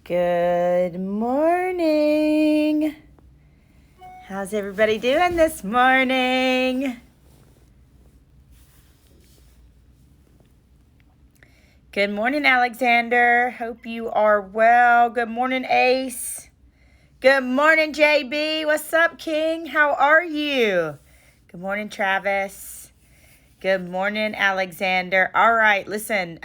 Good morning. How's everybody doing this morning? Good morning, Alexander. Hope you are well. Good morning, Ace. Good morning, JB. What's up, King? How are you? Good morning, Travis. Good morning, Alexander. All right, listen,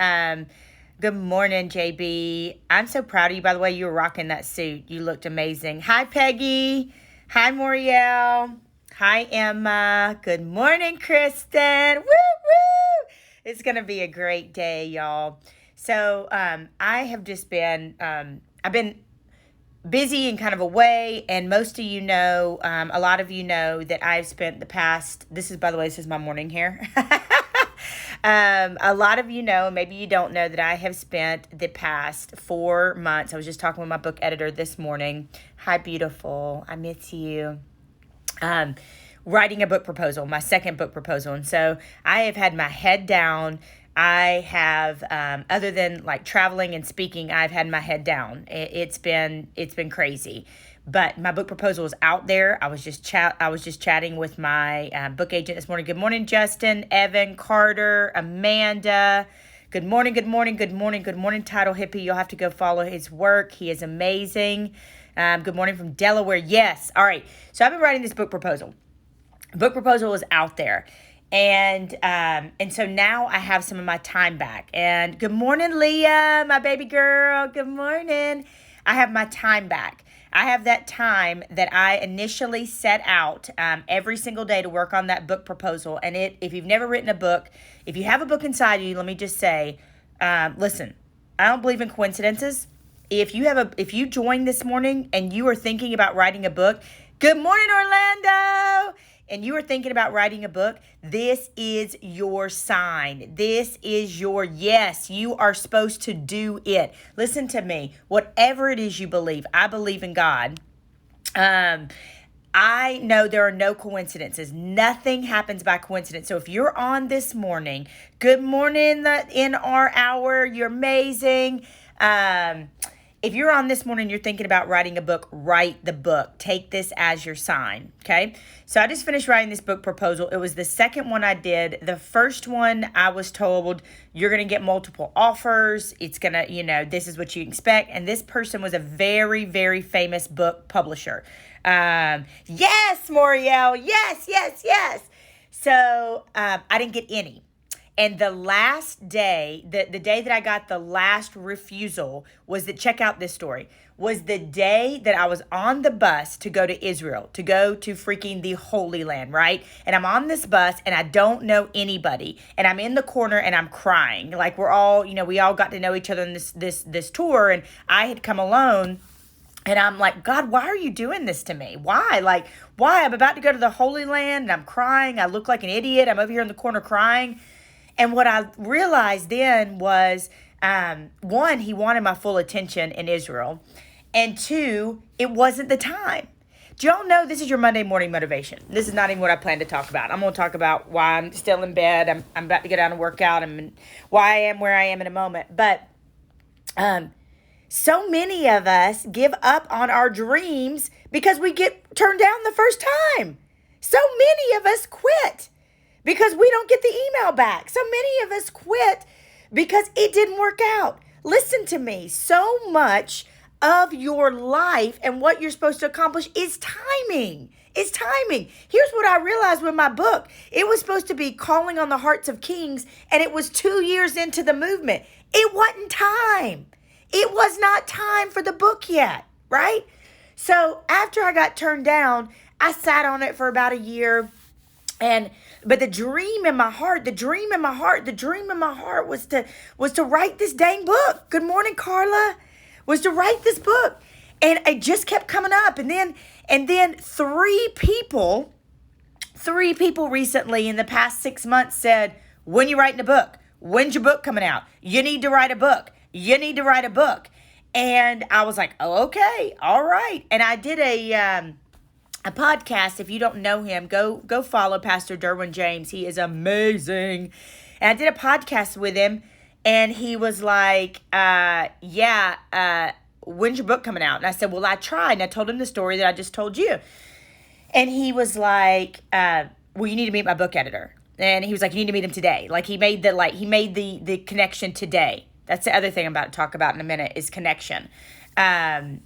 good morning, JB. I'm so proud of you. By the way, you were rocking that suit. You looked amazing. Hi, Peggy. Hi, Moriel. Hi, Emma. Good morning, Kristen. Woo, woo. It's going to be a great day, y'all. So I have just been, I've been busy and kind of away, and most of you know, a lot of you know that I've spent the past, this is, by the way, this is my morning hair. A lot of you know, maybe you don't know, that I have spent the past 4 months, I was just talking with my book editor this morning. Hi, beautiful. I miss you. Writing a book proposal, my second book proposal. And so I have had my head down. I have, other than like traveling and speaking, I've had my head down. It's been crazy. But my book proposal is out there. I was just chatting with my book agent this morning. Good morning, Justin, Evan, Carter, Amanda. Good morning, good morning, good morning, good morning, Title Hippie. You'll have to go follow his work. He is amazing. Good morning from Delaware. Yes. All right. So I've been writing this book proposal. Book proposal is out there. And so now I have some of my time back. And good morning, Leah, my baby girl. Good morning. I have my time back. I have that time that I initially set out every single day to work on that book proposal. And if you've never written a book, if you have a book inside you, let me just say, listen, I don't believe in coincidences. If you joined this morning and you are thinking about writing a book, good morning, Orlando. And you are thinking about writing a book, this is your sign. This is your yes. You are supposed to do it. Listen to me. Whatever it is you believe, I believe in God. I know there are no coincidences. Nothing happens by coincidence. So if you're on this morning, good morning in our hour. You're amazing. If you're on this morning, you're thinking about writing a book, write the book. Take this as your sign, okay? So I just finished writing this book proposal. It was the second one I did. The first one, I was told, you're going to get multiple offers. It's going to, this is what you expect. And this person was a very, very famous book publisher. Yes, Moriel. Yes, yes, yes. So I didn't get any. And the last day, the day that I got the last refusal check out this story, was the day that I was on the bus to go to Israel, to go to freaking the Holy Land, right? And I'm on this bus and I don't know anybody. And I'm in the corner and I'm crying. Like we're all, we all got to know each other in this tour. And I had come alone. And I'm like, God, why are you doing this to me? Why? Like, why? I'm about to go to the Holy Land and I'm crying. I look like an idiot. I'm over here in the corner crying. And what I realized then was, one, he wanted my full attention in Israel. And two, it wasn't the time. Do y'all know this is your Monday morning motivation? This is not even what I plan to talk about. I'm going to talk about why I'm still in bed. I'm about to get out and work out, and why I am where I am in a moment. But so many of us give up on our dreams because we get turned down the first time. So many of us quit because we don't get the email back. So many of us quit because it didn't work out. Listen to me. So much of your life and what you're supposed to accomplish is timing. It's timing. Here's what I realized with my book. It was supposed to be calling on the hearts of kings, and it was 2 years into the movement. It wasn't time. It was not time for the book yet, right? So after I got turned down, I sat on it for about a year. But the dream in my heart was to write this dang book. Good morning, Carla. Was to write this book. And it just kept coming up. And then three people recently in the past 6 months said, when you writing a book? When's your book coming out? You need to write a book. You need to write a book. And I was like, oh, okay, all right. And I did a podcast. If you don't know him, go follow Pastor Derwin James. He is amazing. And I did a podcast with him, and he was like, when's your book coming out? And I said, well, I tried. And I told him the story that I just told you. And he was like, well, you need to meet my book editor. And he was like, you need to meet him today. Like he made the connection today. That's the other thing I'm about to talk about in a minute is connection. And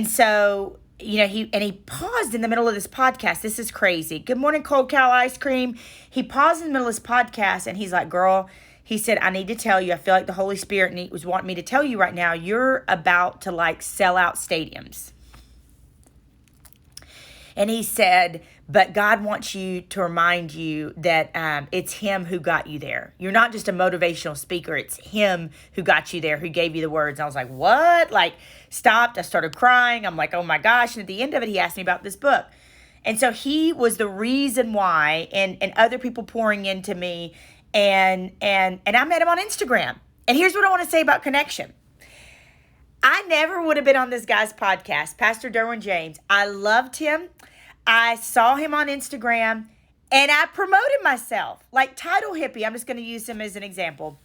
so, he paused in the middle of this podcast. This is crazy. Good morning, Cold Cow Ice Cream. He paused in the middle of this podcast and he's like, girl, he said, I need to tell you, I feel like the Holy Spirit was wanting me to tell you right now, you're about to like sell out stadiums. And he said, but God wants you to remind you that it's him who got you there. You're not just a motivational speaker. It's him who got you there, who gave you the words. And I was like, what? Like, stopped. I started crying. I'm like, oh my gosh. And at the end of it, he asked me about this book. And so he was the reason why, and other people pouring into me. And I met him on Instagram. And here's what I want to say about connection. I never would have been on this guy's podcast, Pastor Derwin James. I loved him. I saw him on Instagram and I promoted myself like Title Hippie. I'm just going to use him as an example.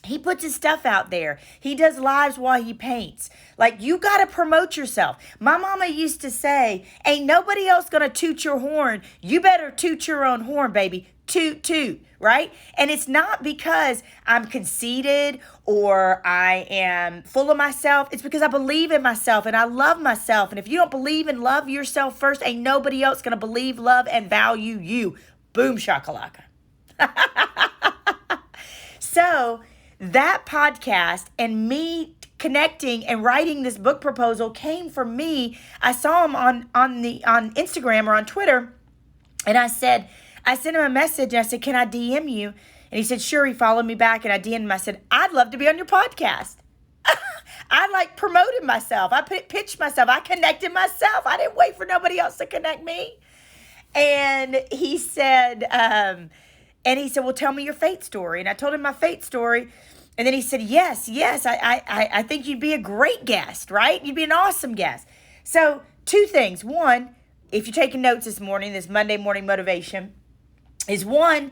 He puts his stuff out there. He does lives while he paints. Like, you got to promote yourself. My mama used to say, ain't nobody else going to toot your horn. You better toot your own horn, baby. Toot, toot, right? And it's not because I'm conceited or I am full of myself. It's because I believe in myself and I love myself. And if you don't believe and love yourself first, ain't nobody else going to believe, love, and value you. Boom shakalaka. So that podcast and me connecting and writing this book proposal came from me. I saw him on Instagram or on Twitter, and I sent him a message and I said, can I DM you? And he said, sure. He followed me back and I DM'd him. I said, I'd love to be on your podcast. I promoted myself. I pitched myself. I connected myself. I didn't wait for nobody else to connect me. And he said, well, tell me your faith story. And I told him my faith story. And then he said, yes, I think you'd be a great guest, right? You'd be an awesome guest. So 2 things. One, if you're taking notes this morning, this Monday morning motivation is one,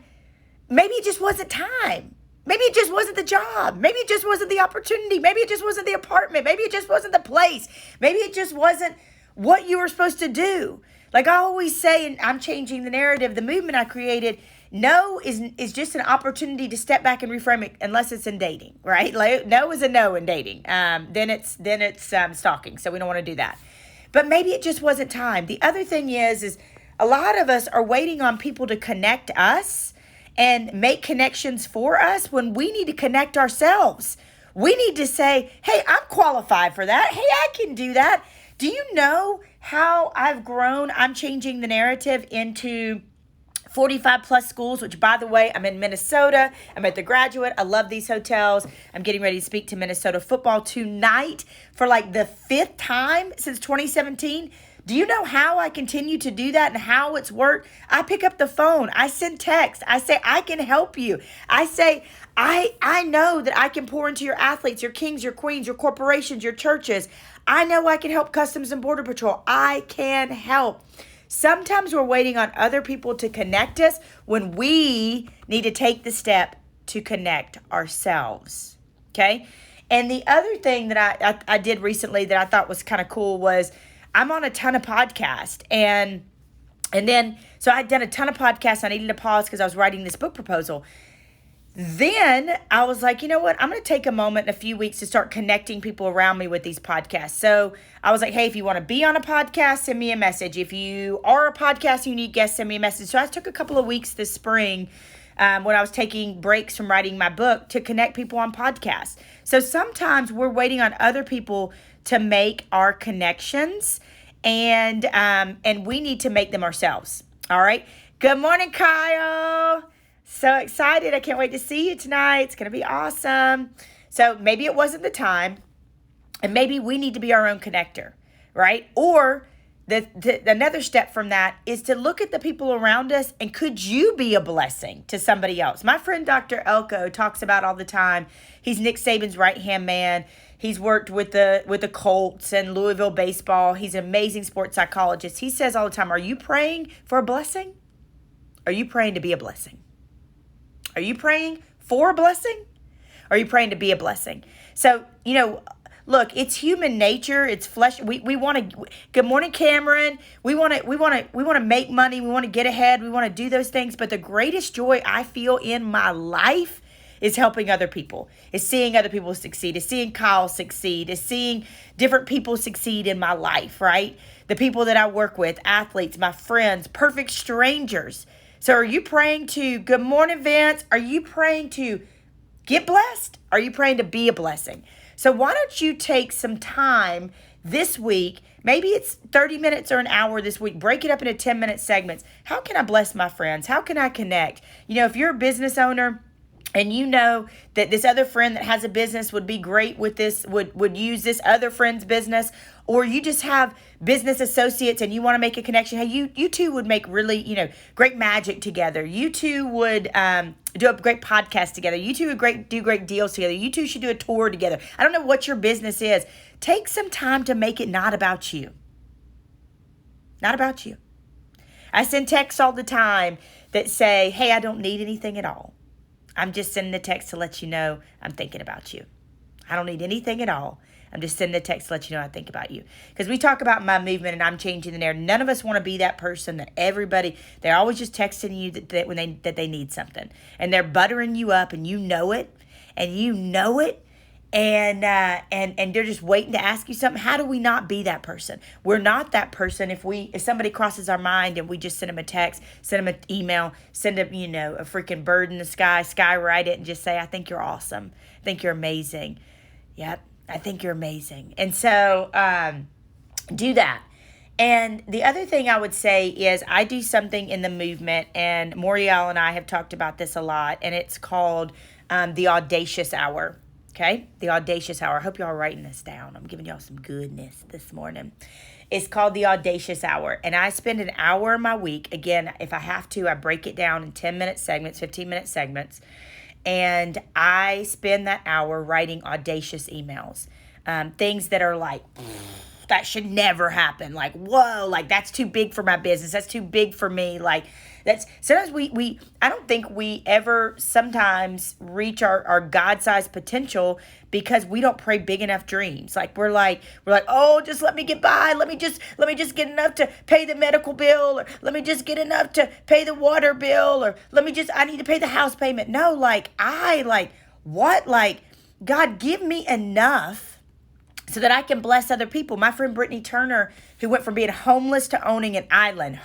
maybe it just wasn't time. Maybe it just wasn't the job. Maybe it just wasn't the opportunity. Maybe it just wasn't the apartment. Maybe it just wasn't the place. Maybe it just wasn't what you were supposed to do. Like I always say, and I'm changing the narrative, the movement I created, no is just an opportunity to step back and reframe it, unless it's in dating, right? Like, no is a no in dating. Then it's stalking. So we don't want to do that. But maybe it just wasn't time. The other thing is a lot of us are waiting on people to connect us and make connections for us when we need to connect ourselves. We need to say, hey, I'm qualified for that. Hey, I can do that. Do you know how I've grown? I'm changing the narrative into 45 plus schools, which by the way, I'm in Minnesota. I'm at the Graduate. I love these hotels. I'm getting ready to speak to Minnesota football tonight for like the 5th time since 2017. Do you know how I continue to do that and how it's worked? I pick up the phone. I send text. I say, I can help you. I say, I know that I can pour into your athletes, your kings, your queens, your corporations, your churches. I know I can help Customs and Border Patrol. I can help. Sometimes we're waiting on other people to connect us when we need to take the step to connect ourselves. Okay? And the other thing that I did recently that I thought was kind of cool was I'm on a ton of podcasts. And then, so I'd done a ton of podcasts. I needed to pause because I was writing this book proposal. Then I was like, you know what? I'm going to take a moment in a few weeks to start connecting people around me with these podcasts. So I was like, hey, if you want to be on a podcast, send me a message. If you are a podcast and you need guests, send me a message. So I took a couple of weeks this spring when I was taking breaks from writing my book to connect people on podcasts. So sometimes we're waiting on other people to make our connections, and we need to make them ourselves. All right. Good morning, Kyle. So excited. I can't wait to see you tonight. It's going to be awesome. So maybe it wasn't the time, and maybe we need to be our own connector, right? Or another step from that is to look at the people around us, and could you be a blessing to somebody else? My friend Dr. Elko talks about all the time. He's Nick Saban's right-hand man. He's worked with the Colts and Louisville baseball. He's an amazing sports psychologist. He says all the time, are you praying for a blessing? Are you praying to be a blessing? Are you praying for a blessing? Or are you praying to be a blessing? So, Look, it's human nature. It's flesh. We want to. Good morning, Cameron. We want to make money. We want to get ahead. We want to do those things. But the greatest joy I feel in my life is helping other people, is seeing other people succeed, is seeing Kyle succeed, is seeing different people succeed in my life, right? The people that I work with, athletes, my friends, perfect strangers. So are you praying to, good morning, Vince? Are you praying to get blessed? Are you praying to be a blessing? So why don't you take some time this week, maybe it's 30 minutes or an hour this week, break it up into 10-minute segments. How can I bless my friends? How can I connect? If you're a business owner, and you know that this other friend that has a business would be great with this, would use this other friend's business, or you just have business associates and you want to make a connection. Hey, you two would make really, great magic together. You two would do a great podcast together. You two would do great deals together. You two should do a tour together. I don't know what your business is. Take some time to make it not about you. Not about you. I send texts all the time that say, hey, I don't need anything at all. I'm just sending a text to let you know I'm thinking about you. I don't need anything at all. I'm just sending a text to let you know I think about you. Because we talk about my movement and I'm changing the narrative. None of us want to be that person that they're always just texting you that they need something. And they're buttering you up and you know it. And you know it. And they're just waiting to ask you something. How do we not be that person? We're not that person if somebody crosses our mind and we just send them a text, send them an email, send them, a freaking bird in the sky, skywrite it and just say, I think you're awesome. I think you're amazing. Yep, I think you're amazing. And so do that. And the other thing I would say is I do something in the movement, and Moriel and I have talked about this a lot, and it's called the Audacious Hour. Okay, the Audacious Hour. I hope y'all are writing this down. I'm giving y'all some goodness this morning. It's called the Audacious Hour. And I spend an hour in my week. Again, if I have to, I break it down in 10-minute segments, 15-minute segments. And I spend that hour writing audacious emails. Things that are like, that should never happen. Like, whoa, like that's too big for my business. That's too big for me. Like, that's sometimes I don't think we ever sometimes reach our God-sized potential because we don't pray big enough dreams. Like we're like, oh, just let me get by. Let me just get enough to pay the medical bill, or let me just get enough to pay the water bill, or I need to pay the house payment. No, God, give me enough so that I can bless other people. My friend Brittany Turner, who went from being homeless to owning an island,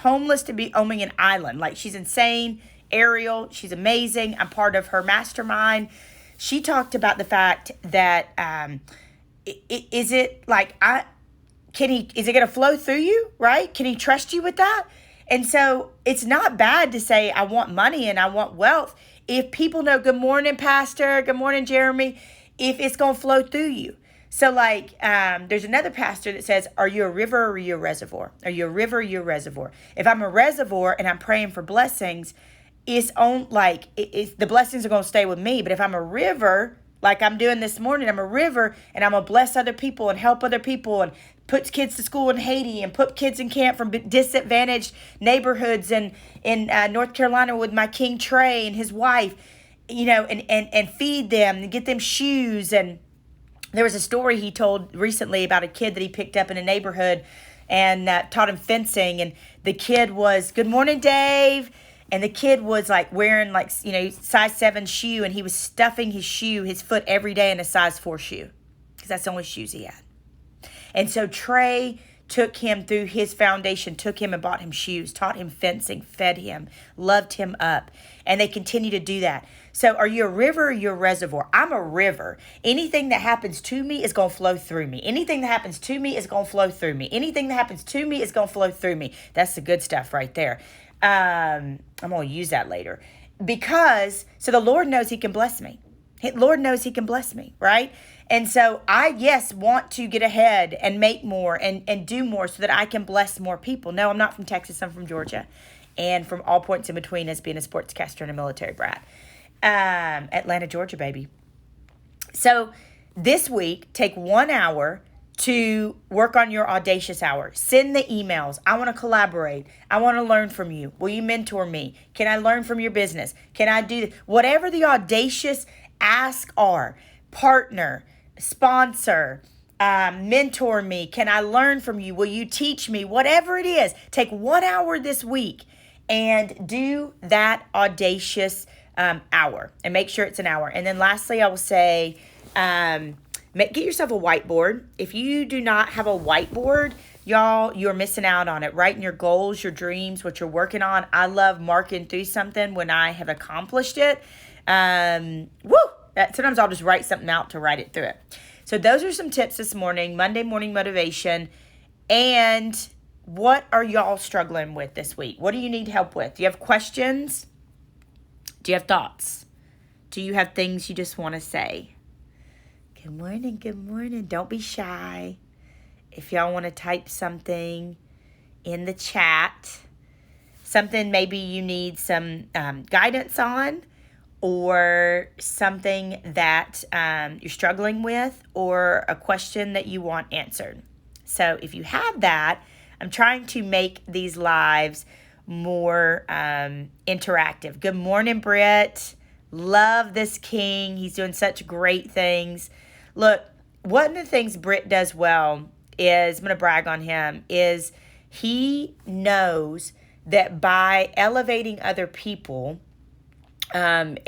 Like, she's insane. Ariel, she's amazing. I'm part of her mastermind. She talked about the fact that, is it going to flow through you, right? Can he trust you with that? And so it's not bad to say, I want money and I want wealth. If people know, good morning, Pastor, good morning, Jeremy, if it's going to flow through you. So there's another pastor that says, are you a river or are you a reservoir? Are you a river or are you a reservoir? If I'm a reservoir and I'm praying for blessings, the blessings are going to stay with me. But if I'm a river, like I'm doing this morning, I'm a river and I'm going to bless other people and help other people and put kids to school in Haiti and put kids in camp from disadvantaged neighborhoods in North Carolina with my King Trey and his wife, and feed them and get them shoes. And there was a story he told recently about a kid that he picked up in a neighborhood and taught him fencing. And the kid was, good morning, Dave. And the kid was wearing size 7 shoe, and he was stuffing his foot every day in a size 4 shoe because that's the only shoes he had. And so Trey took him through his foundation, took him and bought him shoes, taught him fencing, fed him, loved him up. And they continue to do that. So are you a river or you're a reservoir? I'm a river. Anything that happens to me is going to flow through me. Anything that happens to me is going to flow through me. Anything that happens to me is going to flow through me. That's the good stuff right there. I'm going to use that later. So the Lord knows he can bless me. Lord knows he can bless me, right? And so I, want to get ahead and make more and do more so that I can bless more people. No, I'm not from Texas. I'm from Georgia. And from all points in between as being a sportscaster and a military brat. Atlanta, Georgia, baby. So this week, take 1 hour to work on your Audacious Hour. Send the emails. I want to collaborate. I want to learn from you. Will you mentor me? Can I learn from your business? Can I do whatever the audacious asks are? Partner, sponsor, mentor me? Can I learn from you? Will you teach me? Whatever it is, take 1 hour this week and do that audacious hour, and make sure it's an hour. And then lastly, I will say, get yourself a whiteboard. If you do not have a whiteboard, y'all, you're missing out on it. Writing your goals, your dreams, what you're working on. I love marking through something when I have accomplished it. Sometimes I'll just write something out to write it through it. So those are some tips this morning, Monday morning motivation. And what are y'all struggling with this week? What do you need help with? Do you have questions? Do you have thoughts? Do you have things you just want to say? Good morning, good morning. Don't be shy. If y'all want to type something in the chat, something maybe you need some guidance on, or something that you're struggling with, or a question that you want answered. So if you have that, I'm trying to make these lives more interactive. Good morning, Britt. Love this king. He's doing such great things. Look, one of the things Britt does well is, I'm going to brag on him, is he knows that by elevating other people, and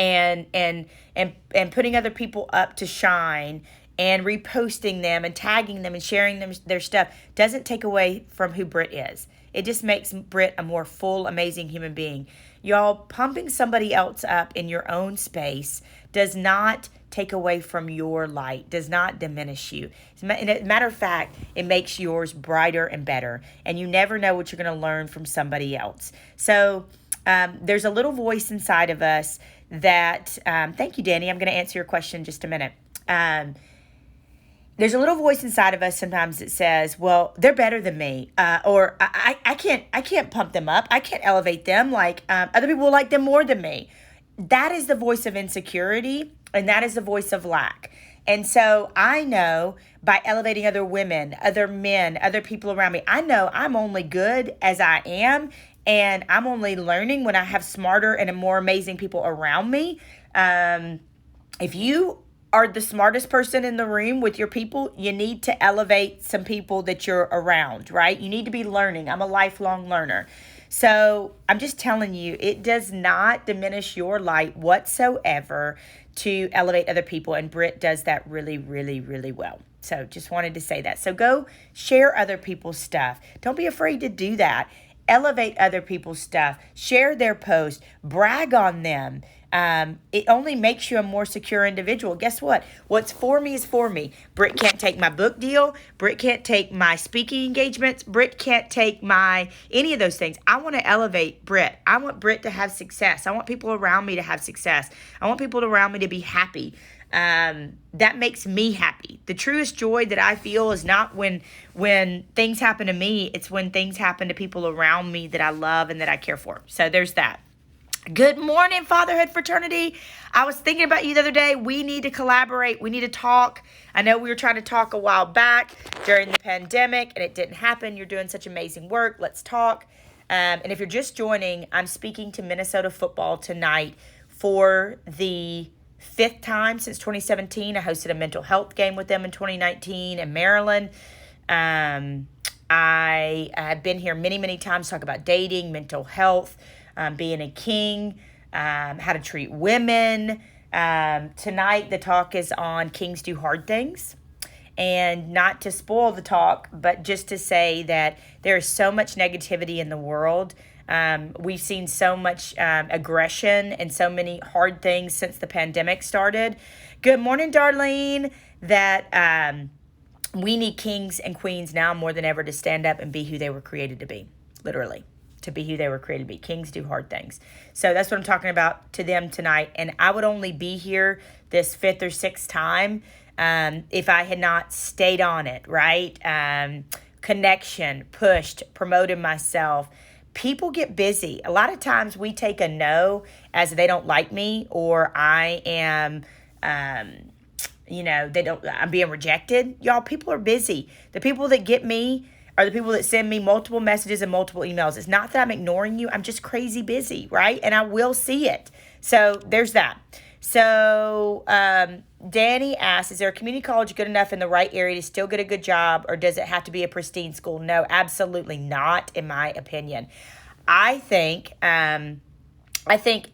putting other people up to shine, and reposting them and tagging them and sharing their stuff, doesn't take away from who Britt is. It just makes Britt a more full, amazing human being. Y'all, pumping somebody else up in your own space does not take away from your light, does not diminish you. As a matter of fact, it makes yours brighter and better. And you never know what you're going to learn from somebody else. So there's a little voice inside of us that, thank you, Danny. I'm going to answer your question in just a minute. There's a little voice inside of us sometimes that says, well, they're better than me, or I can't pump them up. I can't elevate them like other people will like them more than me. That is the voice of insecurity, and that is the voice of lack. And so I know by elevating other women, other men, other people around me, I know I'm only good as I am, and I'm only learning when I have smarter and more amazing people around me. If you are the smartest person in the room with your people, you need to elevate some people that you're around, right? You need to be learning. I'm a lifelong learner. So I'm just telling you, it does not diminish your light whatsoever to elevate other people. And Britt does that really, really, really well. So just wanted to say that. So go share other people's stuff. Don't be afraid to do that. Elevate other people's stuff. Share their posts. Brag on them. It only makes you a more secure individual. Guess what? What's for me is for me. Britt can't take my book deal. Britt can't take my speaking engagements. Britt can't take any of those things. I want to elevate Britt. I want Britt to have success. I want people around me to have success. I want people around me to be happy. That makes me happy. The truest joy that I feel is not when things happen to me. It's when things happen to people around me that I love and that I care for. So there's that. Good morning, Fatherhood Fraternity. I was thinking about you the other day. We need to collaborate. We need to talk. I know we were trying to talk a while back during the pandemic, and it didn't happen. You're doing such amazing work. Let's talk. And if you're just joining, I'm speaking to Minnesota football tonight for the 5th time since 2017. I hosted a mental health game with them in 2019 in Maryland. I have been here many, many times to talk about dating, mental health, being a king, how to treat women. Tonight, the talk is on kings do hard things. And not to spoil the talk, but just to say that there is so much negativity in the world. We've seen so much aggression and so many hard things since the pandemic started. Good morning, Darlene. That we need kings and queens now more than ever to stand up and be who they were created to be, literally. To be who they were created to be. Kings do hard things. So that's what I'm talking about to them tonight. And I would only be here this 5th or 6th time if I had not stayed on it, right? Connection, pushed, promoted myself. People get busy. A lot of times we take a no as they don't like me, or I am, I'm being rejected. Y'all, people are busy. The people that get me are the people that send me multiple messages and multiple emails. It's not that I'm ignoring you. I'm just crazy busy, right? And I will see it. So there's that. So Danny asks, is there a community college good enough in the right area to still get a good job, or does it have to be a pristine school? No, absolutely not, in my opinion. I think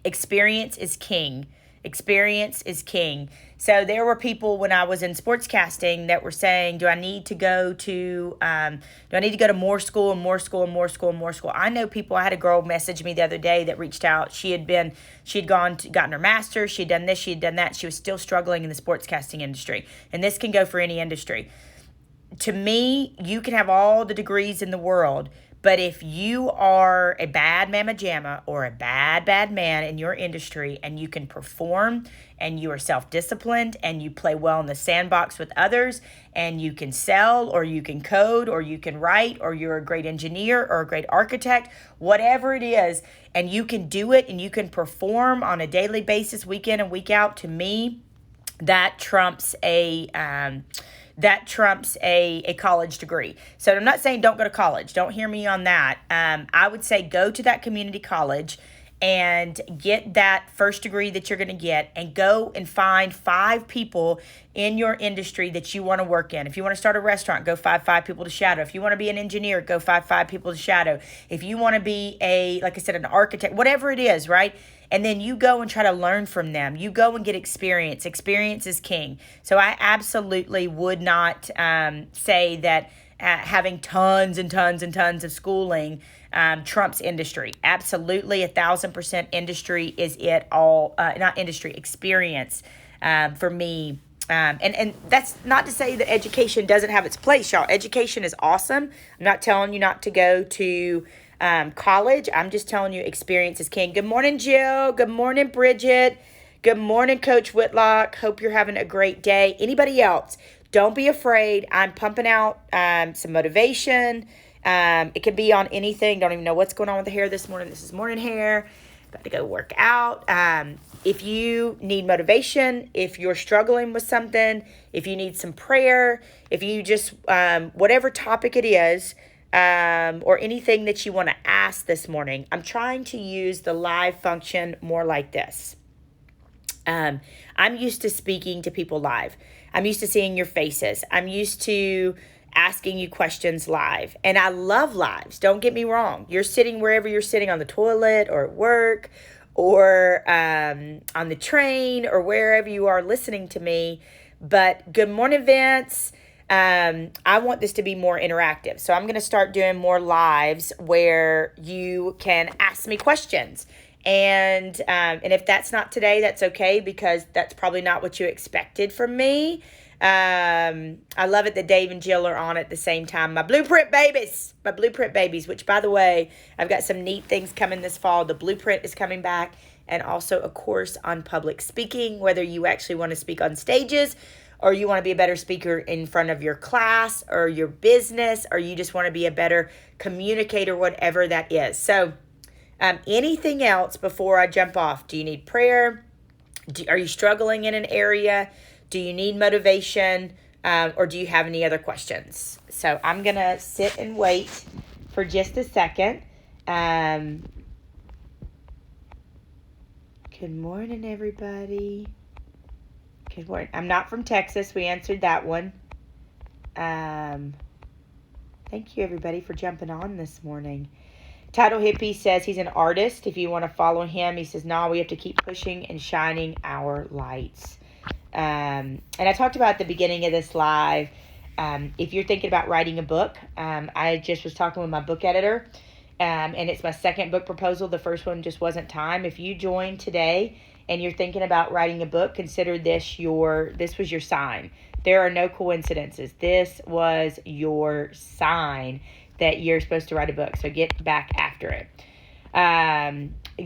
experience is king. Experience is king. So there were people when I was in sportscasting that were saying, do I need to go to more school and more school and more school and more school? I know people. I had a girl message me the other day that reached out. She had gotten her master's. She had done this. She had done that. She was still struggling in the sportscasting industry. And this can go for any industry. To me, you can have all the degrees in the world, but if you are a bad mamma jamma or a bad man in your industry and you can perform and you are self-disciplined and you play well in the sandbox with others and you can sell or you can code or you can write or you're a great engineer or a great architect, whatever it is, and you can do it and you can perform on a daily basis, week in and week out, to me, that trumps a college degree. So I'm not saying don't go to college. Don't hear me on that. I would say go to that community college and get that first degree that you're going to get, and go and find 5 people in your industry that you want to work in. If you want to start a restaurant, go find 5 people to shadow. If you want to be an engineer, go find 5 people to shadow. If you want to be like I said, an architect, whatever it is, right? And then you go and try to learn from them. You go and get experience. Experience is king. So I absolutely would not say that having tons and tons and tons of schooling trumps industry. Absolutely, 1,000% industry is it all. Not industry, experience for me. And that's not to say that education doesn't have its place, y'all. Education is awesome. I'm not telling you not to go to college. I'm just telling you experience is king. Good morning, Jill. Good morning, Bridget. Good morning, Coach Whitlock. Hope you're having a great day. Anybody else? Don't be afraid. I'm pumping out some motivation. It can be on anything. Don't even know what's going on with the hair this morning. This is morning hair. About to go work out. If you need motivation, if you're struggling with something, if you need some prayer, if you just, whatever topic it is, or anything that you want to ask this morning, I'm trying to use the live function more like this. I'm used to speaking to people live. I'm used to seeing your faces. I'm used to asking you questions live. And I love lives. Don't get me wrong. You're sitting wherever you're sitting, on the toilet or at work or on the train or wherever you are listening to me. But good morning, Vince. I want this to be more interactive. So I'm going to start doing more lives where you can ask me questions. And if that's not today, that's okay, because that's probably not what you expected from me. I love it that Dave and Jill are on at the same time. My blueprint babies, which, by the way, I've got some neat things coming this fall. The blueprint is coming back, and also a course on public speaking, whether you actually want to speak on stages or you want to be a better speaker in front of your class or your business, or you just want to be a better communicator, whatever that is. So anything else before I jump off? Do you need prayer? Are you struggling in an area? Do you need motivation? Or do you have any other questions? So I'm going to sit and wait for just a second. Good morning, everybody. Good morning. I'm not from Texas. We answered that one. Thank you, everybody, for jumping on this morning. Title Hippie says he's an artist. If you want to follow him, he says, we have to keep pushing and shining our lights. And I talked about at the beginning of this live, if you're thinking about writing a book, I just was talking with my book editor, and it's my second book proposal. The first one just wasn't time. If you joined today and you're thinking about writing a book, consider this was your sign. There are no coincidences. This was your sign that you're supposed to write a book. So get back after it.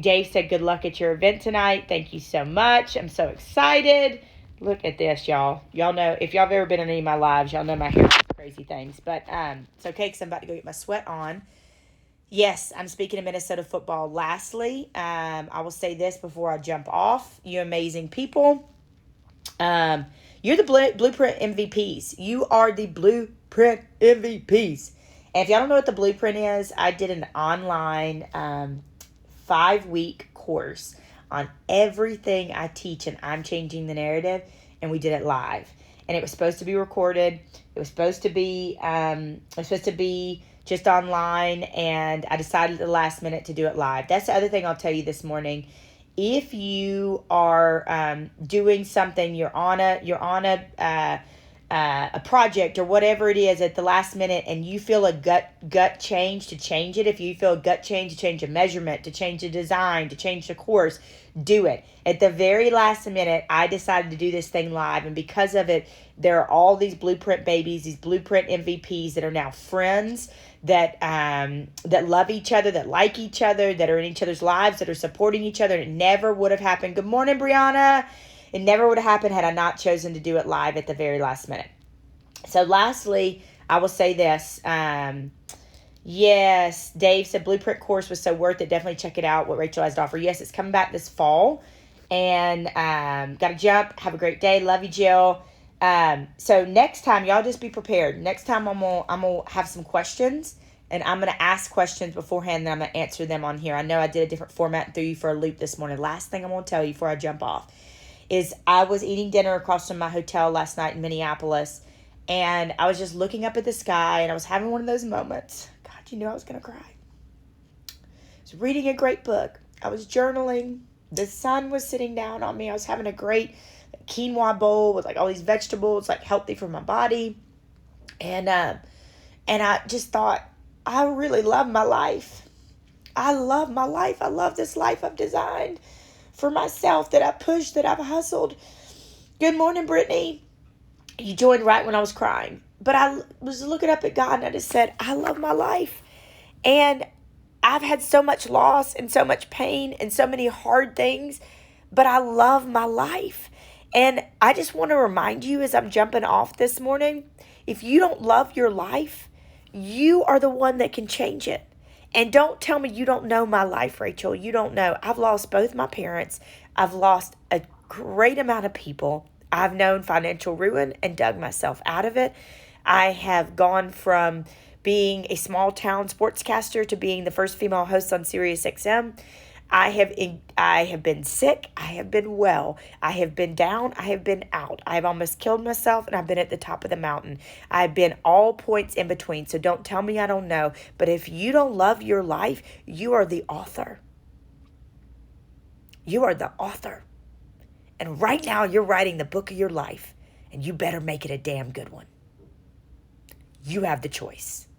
Dave said, good luck at your event tonight. Thank you so much. I'm so excited. Look at this, y'all. Y'all know, if y'all have ever been on any of my lives, y'all know my hair does crazy things. But it's okay, because I'm about to go get my sweat on. Yes, I'm speaking of Minnesota football. Lastly, I will say this before I jump off. You amazing people. You're the Blueprint MVPs. You are the Blueprint MVPs. And if y'all don't know what the Blueprint is, I did an online 5-week course on everything I teach, and I'm changing the narrative, and we did it live. And it was supposed to be recorded. It was supposed to be just online, and I decided at the last minute to do it live. That's the other thing I'll tell you this morning. If you are doing something, you're on a project or whatever it is at the last minute, and you feel a gut change to change it. If you feel a gut change to change a measurement, to change a design, to change the course, do it. At the very last minute, I decided to do this thing live, and because of it, there are all these blueprint babies, these blueprint MVPs that are now friends, that love each other, that like each other, that are in each other's lives, that are supporting each other. It never would have happened. Good morning, Brianna. It never would have happened had I not chosen to do it live at the very last minute. So lastly, I will say this. Yes, Dave said Blueprint course was so worth it. Definitely check it out, what Rachel has to offer. Yes, it's coming back this fall. And got to jump. Have a great day. Love you, Jill. So next time, y'all just be prepared. Next time I'm gonna have some questions, and I'm gonna ask questions beforehand, then I'm gonna answer them on here. I know I did a different format and threw you for a loop this morning. Last thing I'm gonna tell you before I jump off is I was eating dinner across from my hotel last night in Minneapolis, and I was just looking up at the sky, and I was having one of those moments. God, you knew I was gonna cry. I was reading a great book. I was journaling. The sun was sitting down on me. I was having a great quinoa bowl with like all these vegetables, like healthy for my body. And I just thought, I really love my life. I love my life. I love this life I've designed for myself, that I pushed, that I've hustled. Good morning, Brittany. You joined right when I was crying. But I was looking up at God, and I just said, I love my life. And I've had so much loss and so much pain and so many hard things, but I love my life. And I just want to remind you as I'm jumping off this morning, if you don't love your life, you are the one that can change it. And don't tell me you don't know my life, Rachel. You don't know. I've lost both my parents. I've lost a great amount of people. I've known financial ruin and dug myself out of it. I have gone from being a small town sportscaster to being the first female host on Sirius XM. I have been sick. I have been well. I have been down. I have been out. I have almost killed myself, and I've been at the top of the mountain. I've been all points in between. So don't tell me I don't know. But if you don't love your life, you are the author. You are the author. And right now you're writing the book of your life, and you better make it a damn good one. You have the choice.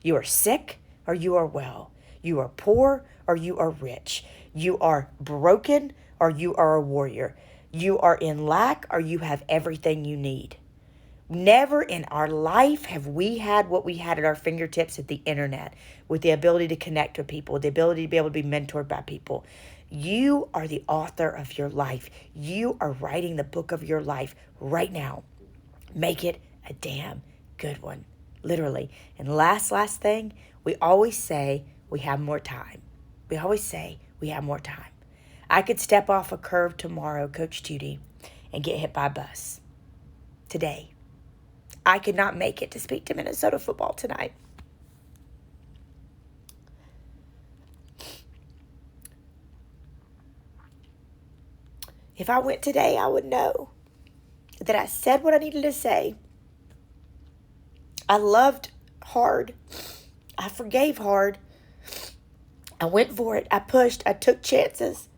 You are sick or you are well. You are poor or you are rich. You are broken or you are a warrior. You are in lack or you have everything you need. Never in our life have we had what we had at our fingertips at the internet, with the ability to connect with people, the ability to be able to be mentored by people. You are the author of your life. You are writing the book of your life right now. Make it a damn good one. Literally. And last thing, we always say we have more time. We always say we have more time. I could step off a curve tomorrow, Coach Judy, and get hit by a bus. Today. I could not make it to speak to Minnesota football tonight. If I went today, I would know that I said what I needed to say. I loved hard. I forgave hard. I went for it. I pushed. I took chances.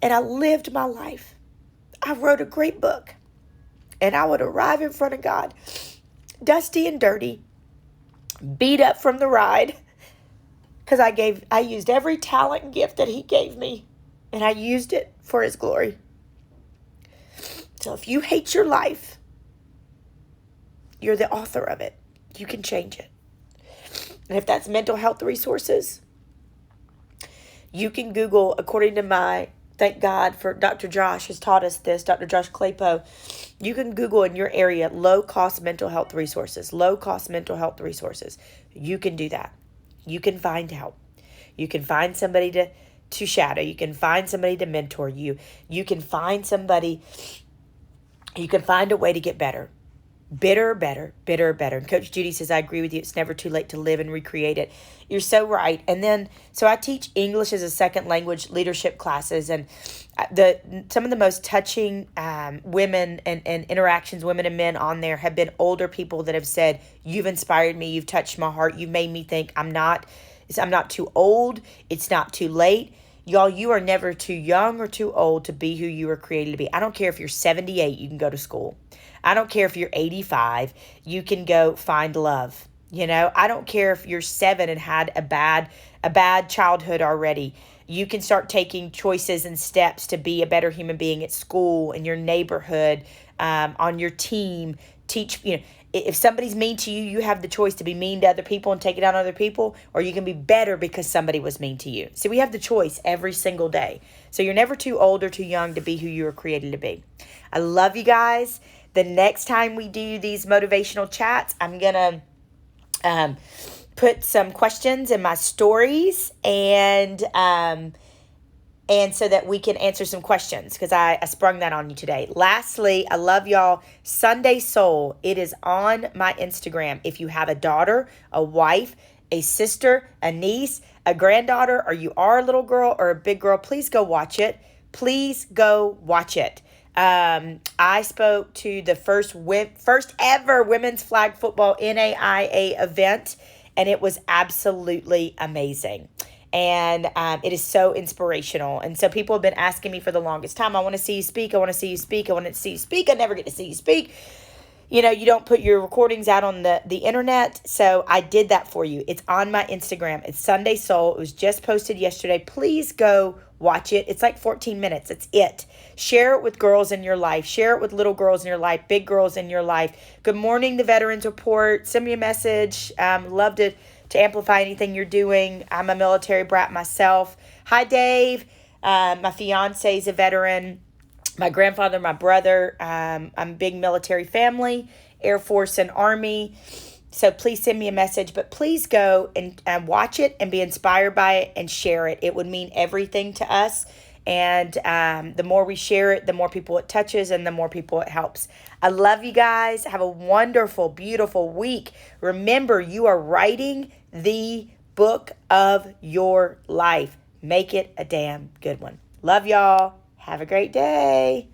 And I lived my life. I wrote a great book. And I would arrive in front of God, dusty and dirty, beat up from the ride, because I used every talent and gift that He gave me, and I used it for His glory. So if you hate your life, you're the author of it. You can change it. And if that's mental health resources, you can Google, according to thank God for Dr. Josh has taught us this, Dr. Josh Claypo. You can Google in your area low-cost mental health resources. Low-cost mental health resources. You can do that. You can find help. You can find somebody to shadow. You can find somebody to mentor you. You can find a way to get better. Bitter, better, bitter, better. And Coach Judy says, I agree with you. It's never too late to live and recreate it. You're so right. And then, so I teach English as a second language leadership classes, and some of the most touching women and interactions, women and men on there, have been older people that have said, you've inspired me, you've touched my heart, you've made me think I'm not too old, it's not too late. Y'all, you are never too young or too old to be who you were created to be. I don't care if you're 78, you can go to school. I don't care if you're 85, you can go find love. You know, I don't care if you're 7 and had a bad childhood already. You can start taking choices and steps to be a better human being at school, in your neighborhood, on your team. If somebody's mean to you, you have the choice to be mean to other people and take it out on other people, or you can be better because somebody was mean to you. So we have the choice every single day. So you're never too old or too young to be who you were created to be. I love you guys. The next time we do these motivational chats, I'm going to put some questions in my stories, and so that we can answer some questions, because I sprung that on you today. Lastly, I love y'all. Sunday Soul, it is on my Instagram. If you have a daughter, a wife, a sister, a niece, a granddaughter, or you are a little girl or a big girl, please go watch it. Please go watch it. I spoke to the first ever women's flag football NAIA event, and it was absolutely amazing. And it is so inspirational. And so people have been asking me for the longest time, I want to see you speak. I want to see you speak. I want to see you speak. I never get to see you speak. You know, you don't put your recordings out on the internet. So I did that for you. It's on my Instagram. It's Sunday Soul. It was just posted yesterday. Please go watch it. It's like 14 minutes. It's it. Share it with girls in your life. Share it with little girls in your life, big girls in your life. Good morning, the Veterans Report. Send me a message. Love to amplify anything you're doing. I'm a military brat myself. Hi, Dave. My fiance is a veteran. My grandfather, my brother. I'm a big military family, Air Force and Army. So please send me a message. But please go and watch it and be inspired by it and share it. It would mean everything to us. And the more we share it, the more people it touches and the more people it helps. I love you guys. Have a wonderful, beautiful week. Remember, you are writing the book of your life. Make it a damn good one. Love y'all. Have a great day.